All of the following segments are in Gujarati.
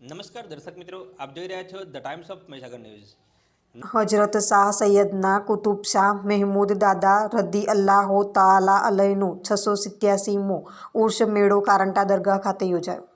નમસ્કાર દર્શક મિત્રો, આપ જોઈ રહ્યા છો the Times of Mahisagar news. Hazrat Shah Syedna Qutub Shah Mehmood Dada રદી અલ્લાહો તાલા અલયનો 687મો ઉર્ષ મેળો કારંટા દરગાહ ખાતે યોજાયો.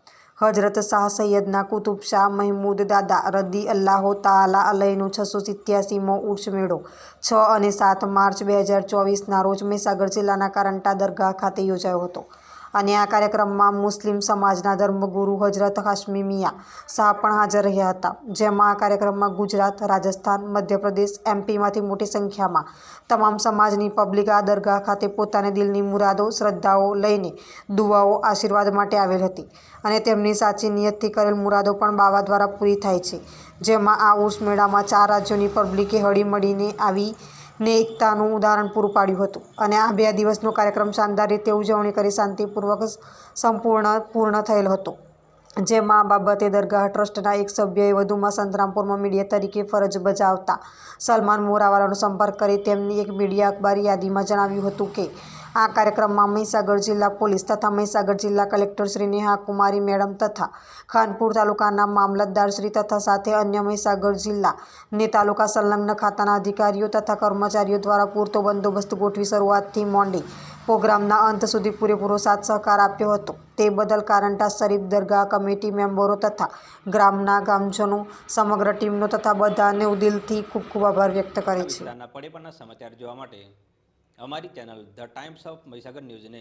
હજરત શાહ સૈયદના કુતુબ શાહ મહેમૂદ દાદા રદી અલ્લાહો તાલા અલયનો 687મો ઉર્ષ મેળો 6 અને 7 માર્ચ 2024ના રોજ મહીસાગર જિલ્લાના કારંટા દરગાહ ખાતે યોજાયો હતો. અને આ કાર્યક્રમમાં મુસ્લિમ સમાજના ધર્મગુરુ હજરત હાશમી મિયાં શાહ પણ હાજર રહ્યા હતા. જેમાં આ કાર્યક્રમમાં ગુજરાત, રાજસ્થાન, મધ્યપ્રદેશ, એમપીમાંથી મોટી સંખ્યામાં તમામ સમાજની પબ્લિક આ દરગાહ ખાતે પોતાની દિલની મુરાદો, શ્રદ્ધાઓ લઈને દુઆઓ, આશીર્વાદ માટે આવેલ હતી. અને તેમની સાચી નિયતથી કરેલ મુરાદો પણ બાવા દ્વારા પૂરી થાય છે. જેમાં આ ઉર્ષ મેળામાં 4 રાજ્યોની પબ્લિકે હળીમળીને આવીને એકતાનું ઉદાહરણ પૂરું પાડ્યું હતું. અને આ 2 દિવસનો કાર્યક્રમ શાનદાર રીતે ઉજવણી કરી શાંતિપૂર્વક પૂર્ણ થયેલ હતો. જેમાં આ બાબતે દરગાહ ટ્રસ્ટના એક સભ્યએ વધુમાં સંતરામપુરમાં મીડિયા તરીકે ફરજ બજાવતા સલમાન મોરાવાલાનો સંપર્ક કરી તેમની એક મીડિયા અખબારી યાદીમાં જણાવ્યું હતું કે આ કાર્યક્રમમાં મહીસાગર જિલ્લા પોલીસ તથા મહીસાગર જિલ્લા કલેક્ટર શ્રી નેહા કુમારી મેડમ તથા ખાનપુર તાલુકાના મામલતદાર શ્રી તથા સાથે અન્ય મહીસાગર જિલ્લા ને તાલુકા સંલગ્ન ખાતાના અધિકારીઓ તથા કર્મચારીઓ દ્વારા પૂરતો બંદોબસ્ત ગોઠવી શરૂઆતથી માંડી પ્રોગ્રામના અંત સુધી પૂરેપૂરો સાથ સહકાર આપ્યો હતો. તે બદલ કારંટા શરીફ દરગાહ કમિટી મેમ્બરો તથા ગ્રામના ગામજનો સમગ્ર ટીમનો તથા બધાને દિલથી ખૂબ ખૂબ આભાર વ્યક્ત કરે છે. પડે પણના સમાચાર જોવા માટે અમારી channel the Times of Mahisagar ન્યૂઝને